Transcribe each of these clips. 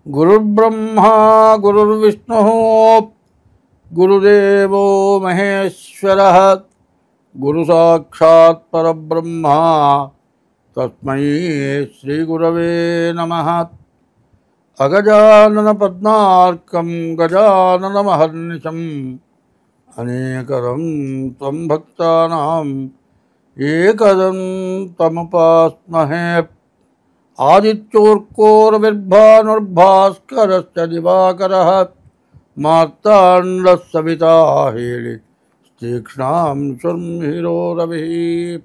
గురుర్బ్రహ్మా గురుర్విష్ణు గురుదేవో మహేశ్వరః గురు సాక్షాత్ పరబ్రహ్మ తస్మై శ్రీ గురవే నమః. అగజానన పద్మార్కం గజానన మహర్నిశం అనేకదం త్వం భక్తానాం ఏకదం తముపాస్మహే. ఆదిత్యోర్కోరవిర్భానుర్భాస్కరశ్చ దివాకరః మార్తాండః సవితా హేళి తీక్ష్ణాం శుర్మిహిరో రవిః.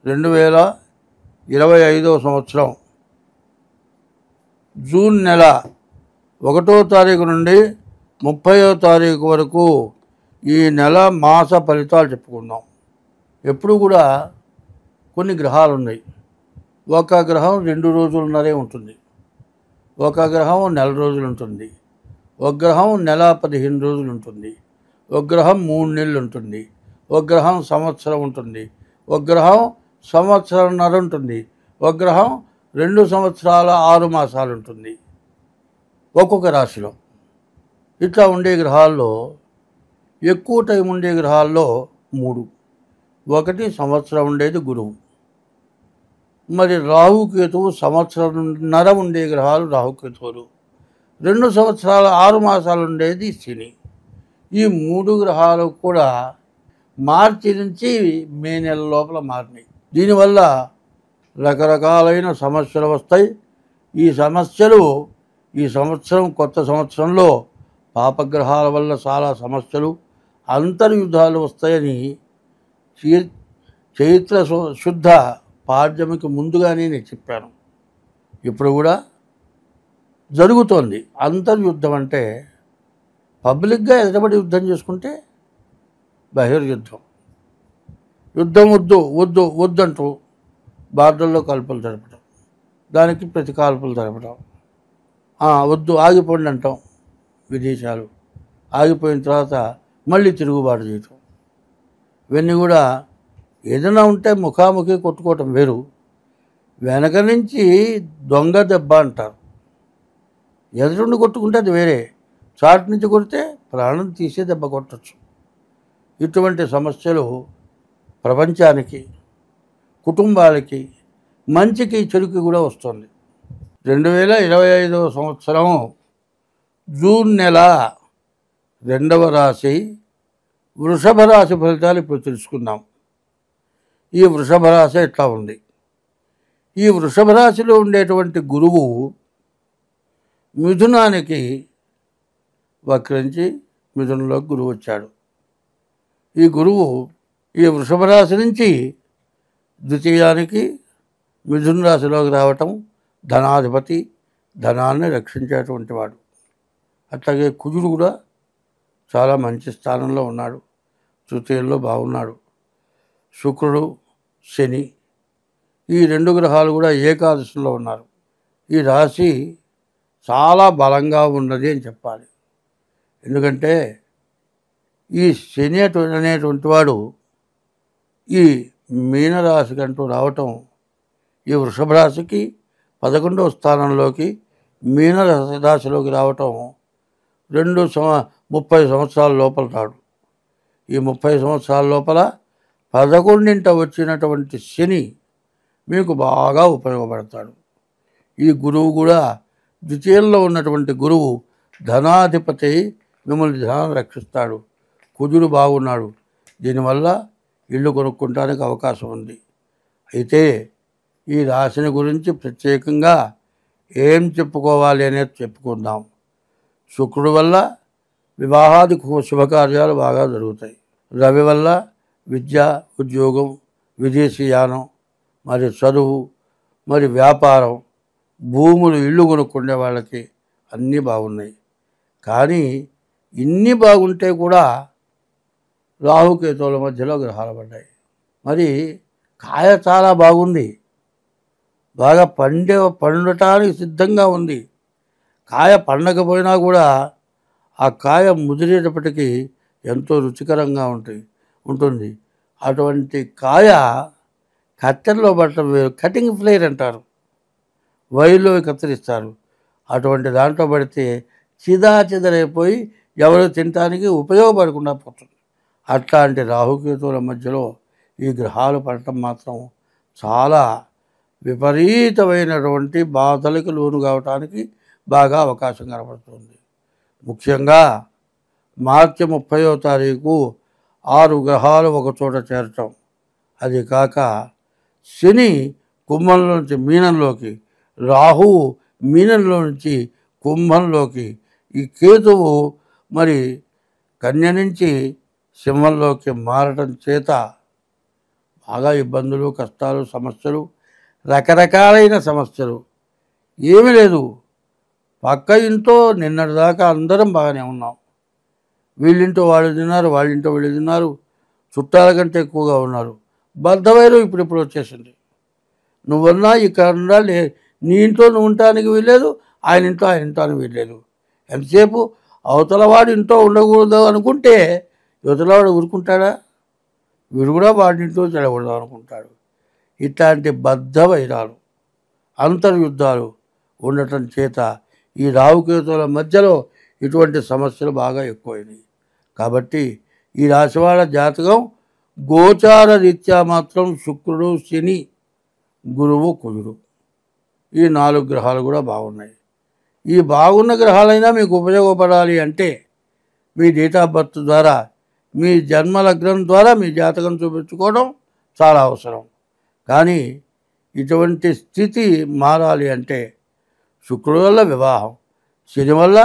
2025 సంవత్సరం జూన్ నెల 1వ తారీఖు నుండి 30వ తారీఖు వరకు ఈ నెల మాస ఫలితాలు చెప్పుకుందాం. ఎప్పుడు కూడా కొన్ని గ్రహాలు ఉన్నాయి. ఒక గ్రహం 2 రోజులున్నరే ఉంటుంది, ఒక గ్రహం నెల రోజులు ఉంటుంది, ఒక గ్రహం నెల 15 రోజులు ఉంటుంది, ఒక గ్రహం 3 నెలలు ఉంటుంది, ఒక గ్రహం సంవత్సరం ఉంటుంది, ఒక గ్రహం సంవత్సరంన్నర ఉంటుంది, ఒక గ్రహం 2 సంవత్సరాల 6 మాసాలు ఉంటుంది ఒక్కొక్క రాశిలో. ఇట్లా ఉండే గ్రహాల్లో ఎక్కువ టైం ఉండే గ్రహాల్లో 3. ఒకటి సంవత్సరం ఉండేది గురువు, మరి రాహుకేతువు సంవత్సరంన్నర ఉండే గ్రహాలు రాహుకేతువులు, 2 సంవత్సరాల 6 మాసాలు ఉండేది శని. ఈ 3 గ్రహాలు కూడా మార్చి నుంచి మే నెల లోపల మారినాయి. దీనివల్ల రకరకాలైన సమస్యలు వస్తాయి. ఈ సమస్యలు ఈ సంవత్సరం కొత్త సంవత్సరంలో పాపగ్రహాల వల్ల చాలా సమస్యలు, అంతర్యుద్ధాలు వస్తాయని చైత్ర శుద్ధ పాడ్యమికి ముందుగానే నేను చెప్పాను. ఇప్పుడు కూడా జరుగుతోంది. అంతర్యుద్ధం అంటే పబ్లిక్గా ఎదుటబడి యుద్ధం చేసుకుంటే బహిర్యుద్ధం. యుద్ధం వద్దు వద్దు వద్దంటూ బార్డర్లో కాల్పులు జరపడం, దానికి ప్రతి కాల్పులు జరపడం, వద్దు ఆగిపోండి అంటాం. విదేశాలు ఆగిపోయిన తర్వాత మళ్ళీ తిరుగుబాటు చేయటం, ఇవన్నీ కూడా ఏదైనా ఉంటే ముఖాముఖి కొట్టుకోవటం వేరు, వెనక నుంచి దొంగ దెబ్బ అంటారు. ఎదురుండి కొట్టుకుంటే అది వేరే, చాటు నుంచి కొడితే ప్రాణం తీసే దెబ్బ కొట్టచ్చు. ఇటువంటి సమస్యలు ప్రపంచానికి, కుటుంబాలకి, మంచికి చెడుకి కూడా వస్తుంది. 2025 సంవత్సరం జూన్ నెల 2వ రాశి వృషభ రాశి ఫలితాలు ఇప్పుడు తెలుసుకుందాం. ఈ వృషభ రాశి ఎట్లా ఉంది? ఈ వృషభ రాశిలో ఉండేటువంటి గురువు మిథునానికి వక్రించి మిథునంలోకి గురువు వచ్చాడు. ఈ గురువు ఈ వృషభ రాశి నుంచి ద్వితీయానికి మిథున రాశిలోకి రావటం, ధనాధిపతి, ధనాన్ని రక్షించేటువంటి వాడు. అట్లాగే కుజుడు కూడా చాలా మంచి స్థానంలో ఉన్నాడు, తృతీయంలో బాగున్నాడు. శుక్రుడు, శని ఈ 2 గ్రహాలు కూడా ఏకాదశిలో ఉన్నారు. ఈ రాశి చాలా బలంగా ఉన్నది అని చెప్పాలి. ఎందుకంటే ఈ శని అనేటువంటి వాడు ఈ మీనరాశికంటూ రావటం, ఈ వృషభ రాశికి 11వ స్థానంలోకి మీనరాశిలోకి రావటం 30 సంవత్సరాల లోపల రాడు. ఈ 30 సంవత్సరాల లోపల 11ంట వచ్చినటువంటి శని మీకు బాగా ఉపయోగపడతాడు. ఈ గురువు కూడా ద్వితీయంలో ఉన్నటువంటి గురువు ధనాధిపతి, మిమ్మల్ని ధనాన్ని రక్షిస్తాడు. కుజుడు బాగున్నాడు, దీనివల్ల ఇల్లు కొనుక్కోవడానికి అవకాశం ఉంది. అయితే ఈ రాశిని గురించి ప్రత్యేకంగా ఏం చెప్పుకోవాలి అనేది చెప్పుకుందాం. శుక్రుడి వల్ల వివాహాది శుభకార్యాలు బాగా జరుగుతాయి. రవి వల్ల విద్య, ఉద్యోగం, విదేశీయానం, మరి చదువు, మరి వ్యాపారం, భూములు, ఇల్లు కొనుక్కునే వాళ్ళకి అన్నీ బాగున్నాయి. కానీ ఇన్ని బాగుంటే కూడా రాహుకేతువుల మధ్యలో గ్రహాలు పడ్డాయి. మరి కాయ చాలా బాగుంది, బాగా పండటానికి సిద్ధంగా ఉంది. కాయ పండకపోయినా కూడా ఆ కాయ ముదిరేటప్పటికీ ఎంతో రుచికరంగా ఉంటుంది. అటువంటి కాయ కత్తెరలో పట్టడం వేరు, కటింగ్ ఫ్లేర్ అంటారు. వైర్లో కత్తిరిస్తారు. అటువంటి దాంట్లో పడితే చిదాచిదరైపోయి ఎవరు తినటానికి ఉపయోగపడకుండా పోతుంది. అట్లాంటి రాహుకేతువుల మధ్యలో ఈ గ్రహాలు పడటం మాత్రం చాలా విపరీతమైనటువంటి బాధలకు లోను కావటానికి బాగా అవకాశం కనబడుతుంది. ముఖ్యంగా మార్చి 30వ తారీఖు 6 గ్రహాలు ఒకచోట చేరటం, అది కాక శని కుంభంలో నుంచి మీనంలోకి, రాహువు మీనంలో నుంచి కుంభంలోకి, ఈ కేతువు మరి కన్య నుంచి సింహంలోకి మారటం చేత బాగా ఇబ్బందులు, కష్టాలు, సమస్యలు, రకరకాలైన సమస్యలు. ఏమీ లేదు, పక్క ఇంట్లో నిన్నటిదాకా అందరం బాగానే ఉన్నాం. వీళ్ళింటో వాళ్ళు తిన్నారు, వాళ్ళింటో వీళ్ళు తిన్నారు, చుట్టాల కంటే ఎక్కువగా ఉన్నారు. బద్ధవైరు ఇప్పుడు వచ్చేసింది. నువ్వన్నా ఇక్కడ ఉండాలి, నీ ఇంట్లో నువ్వు ఉండటానికి వీల్లేదు, ఆయన ఇంట్లో ఆయన ఉండటానికి వీల్లేదు. ఎంతసేపు అవతలవాడు ఇంట్లో ఉండకూడదు అనుకుంటే యువతలవాడు ఊరుకుంటాడా? వీడు కూడా వాడింట్లో చెడకూడదు అనుకుంటాడు. ఇట్లాంటి బద్ధ వైరాలు, అంతర్యుద్ధాలు ఉండటం చేత ఈ రాహుకేతువుల మధ్యలో ఇటువంటి సమస్యలు బాగా ఎక్కువైనాయి. కాబట్టి ఈ రాశివాళ్ళ జాతకం గోచార రీత్యా మాత్రం శుక్రుడు, శని, గురువు, కుజుడు ఈ 4 గ్రహాలు కూడా బాగున్నాయి. ఈ బాగున్న గ్రహాలైనా మీకు ఉపయోగపడాలి అంటే మీ డేట్ ఆఫ్ బర్త్ ద్వారా, మీ జన్మ లగ్నం ద్వారా మీ జాతకం చూపించుకోవడం చాలా అవసరం. కానీ ఇటువంటి స్థితి మారాలి అంటే శుక్రుడు వల్ల వివాహం, శని వల్ల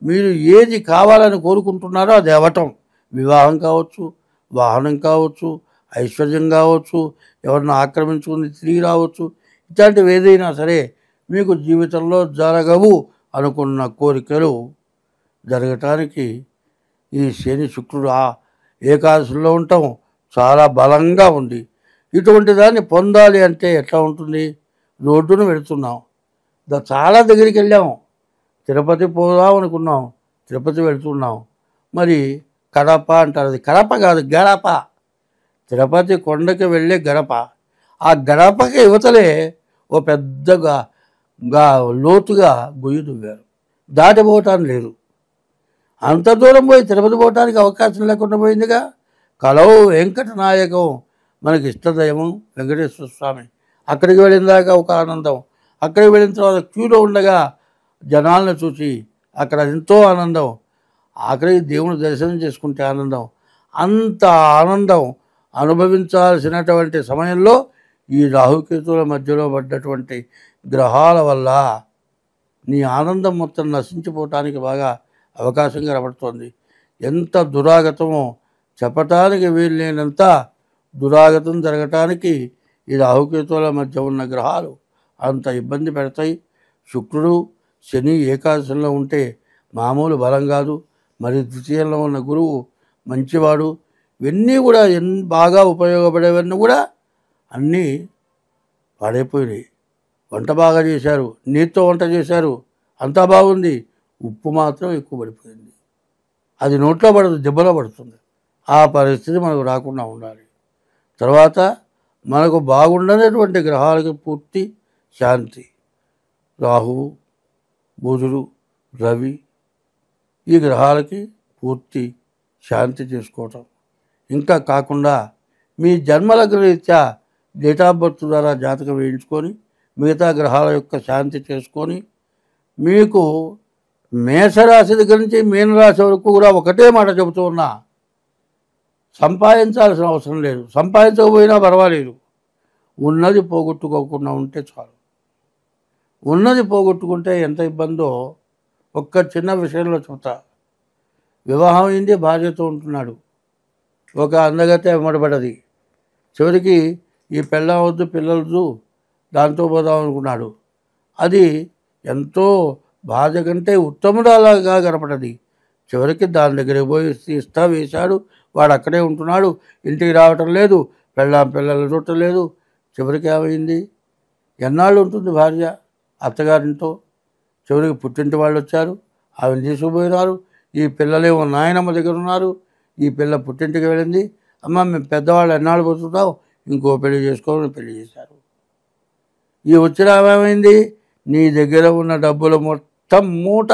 మీరు ఏది కావాలని కోరుకుంటున్నారో అది అవ్వటం, వివాహం కావచ్చు, వాహనం కావచ్చు, ఐశ్వర్యం కావచ్చు, ఎవరిని ఆక్రమించుకుని తిరిగి రావచ్చు. ఇట్లాంటివి ఏదైనా సరే మీకు జీవితంలో జరగవు అనుకున్న కోరికలు జరగటానికి ఈ శని శుక్రుడు ఏకాదశిలో ఉండటం చాలా బలంగా ఉంది. ఇటువంటి దాన్ని పొందాలి అంటే ఎట్లా ఉంటుంది? రోడ్డును వెళుతున్నాం, చాలా దగ్గరికి వెళ్ళాము, తిరుపతి పోదాం అనుకున్నాం, తిరుపతి వెళుతున్నాం, మరి కడప అంటారు, అది కడప కాదు గడప, తిరుపతి కొండకి వెళ్ళే గడప. ఆ గడపకి యువతలే ఓ పెద్దగా లోతుగా గొయ్యి దువ్వారు, దాటిపోవటానికి లేదు. అంత దూరం పోయి తిరుపతి పోవటానికి అవకాశం లేకుండా పోయిందిగా. కలవు వెంకటనాయకం మనకి ఇష్టదైవం వెంకటేశ్వర స్వామి. అక్కడికి వెళ్ళిన దాకా ఒక ఆనందం, అక్కడికి వెళ్ళిన తర్వాత క్యూలో ఉండగా జనాలను చూసి అక్కడ ఎంతో ఆనందం, ఆఖరికి దేవుని దర్శనం చేసుకుంటే ఆనందం. అంత ఆనందం అనుభవించాల్సినటువంటి సమయంలో ఈ రాహుకేతువుల మధ్యలో పడ్డటువంటి గ్రహాల వల్ల నీ ఆనందం మొత్తం నశించిపోవటానికి బాగా అవకాశం కనబడుతోంది. ఎంత దురాగతమో చెప్పటానికి వీల్లేనంత దురాగతం జరగటానికి ఈ రాహుకేతువుల మధ్య ఉన్న గ్రహాలు అంత ఇబ్బంది పెడతాయి. శుక్రుడు, శని ఏకాదశంలో ఉంటే మామూలు బలం కాదు. మరి ద్వితీయంలో ఉన్న గురువు మంచివాడు. ఇవన్నీ కూడా బాగా ఉపయోగపడేవన్నీ కూడా అన్నీ పాడైపోయినాయి. వంట బాగా చేశారు, నీటితో వంట చేశారు, అంతా బాగుంది, ఉప్పు మాత్రం ఎక్కువ పడిపోయింది. అది నోట్లో పడదు, దెబ్బలో పడుతుంది. ఆ పరిస్థితి మనకు రాకుండా ఉండాలి. తర్వాత మనకు బాగుండనటువంటి గ్రహాలకి పూర్తి శాంతి, రాహువు, బుధుడు, రవి, ఈ గ్రహాలకి పూర్తి శాంతి చేసుకోవటం. ఇంకా కాకుండా మీ జన్మలగ్న రీత్యా డేట్ ఆఫ్ బర్త్ ద్వారా జాతకం వేయించుకొని మిగతా గ్రహాల యొక్క శాంతి చేసుకొని మీకు మేషరాశి దగ్గర నుంచి మీనరాశి వరకు కూడా ఒకటే మాట చెబుతూ ఉన్నా, సంపాదించాల్సిన అవసరం లేదు, సంపాదించకపోయినా పర్వాలేదు, ఉన్నది పోగొట్టుకోకుండా ఉంటే చాలు. ఉన్నది పోగొట్టుకుంటే ఎంత ఇబ్బందో ఒక్క చిన్న విషయంలో చెబుతా. వివాహం అయింది, భార్యతో ఉంటున్నాడు, ఒక అందగతే వెంబడబడ్డది. చివరికి ఈ పెళ్ళవద్దు, పిల్లలదు, దాంతో పోదాం అనుకున్నాడు. అది ఎంతో భార్య కంటే ఉత్తమురాలాగా కనపడది. చివరికి దాని దగ్గరికి పోయి ఇస్తా వేశాడు. వాడు అక్కడే ఉంటున్నాడు, ఇంటికి రావటం లేదు, పిల్లలు చూడటం లేదు. చివరికి ఏమైంది? ఎన్నాళ్ళు ఉంటుంది భార్య అత్తగారింట్లో? చివరికి పుట్టింటి వాళ్ళు వచ్చారు, ఆమెను తీసుకుపోయినారు. ఈ పిల్లలేమో నాయనమ్మ దగ్గర ఉన్నారు. ఈ పిల్ల పుట్టింటికి వెళ్ళింది. అమ్మ మేము పెద్దవాళ్ళు ఎన్నాళ్ళు పోతున్నావు, ఇంకో పెళ్లి చేసుకోవాలని పెళ్లి చేశారు. ఈ వచ్చిన ఏమైంది? నీ దగ్గర ఉన్న డబ్బులు మొత్తం మూట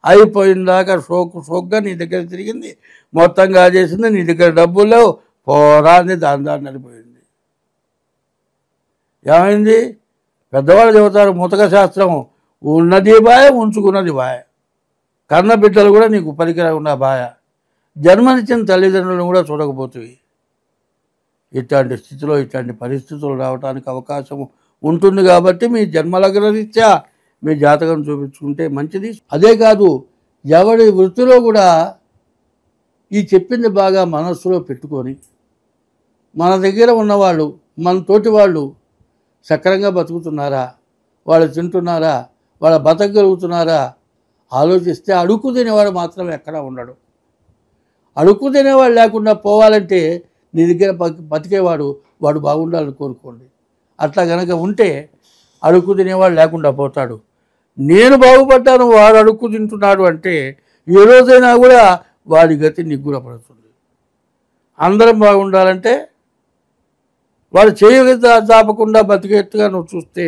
అయిపోయిందాకా సోగ్గా నీ దగ్గర తిరిగింది, మొత్తం కాజేసింది, నీ దగ్గర డబ్బులు లేవు, పోరాని దాని నడిపోయింది. ఏమైంది? పెద్దవాళ్ళు చెబుతారు ముతక శాస్త్రం, ఉన్నది బాయ ఉంచుకున్నది బాయ, కన్న బిడ్డలు కూడా నీకు పనికిరాకుండా బాయ, జన్మనిచ్చిన తల్లిదండ్రులను కూడా చూడకపోతుంది. ఇట్లాంటి స్థితిలో ఇట్లాంటి పరిస్థితులు రావడానికి అవకాశం ఉంటుంది. కాబట్టి మీ జన్మలగ్న రీత్యా మీ జాతకం చూపించుకుంటే మంచిది. అదే కాదు, ఎవరి వృత్తిలో కూడా ఈ చెప్పింది బాగా మనస్సులో పెట్టుకొని మన దగ్గర ఉన్నవాళ్ళు, మన తోటి వాళ్ళు సక్రంగా బతుకుతున్నారా, వాళ్ళు తింటున్నారా, వాళ్ళు బతకగలుగుతున్నారా ఆలోచిస్తే అడుక్కు తినేవాడు మాత్రం ఎక్కడా ఉండడు. అడుక్కు తినేవాడు లేకుండా పోవాలంటే నీ దగ్గర బతికేవాడు వాడు బాగుండాలని కోరుకోండి. అట్లా కనుక ఉంటే అడుక్కు తినేవాడు లేకుండా పోతాడు. నేను బాగుపడ్డాను, వాడు అడుక్కు తింటున్నాడు అంటే ఏ రోజైనా కూడా వాడి గతి నిగ్గురపడుతుంది. అందరం బాగుండాలంటే వాడు చేయగ చాపకుండా బతికేట్టుగా నువ్వు చూస్తే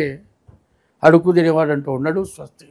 అడుక్కు తినేవాడు అంటూ ఉన్నాడు. స్వస్తి.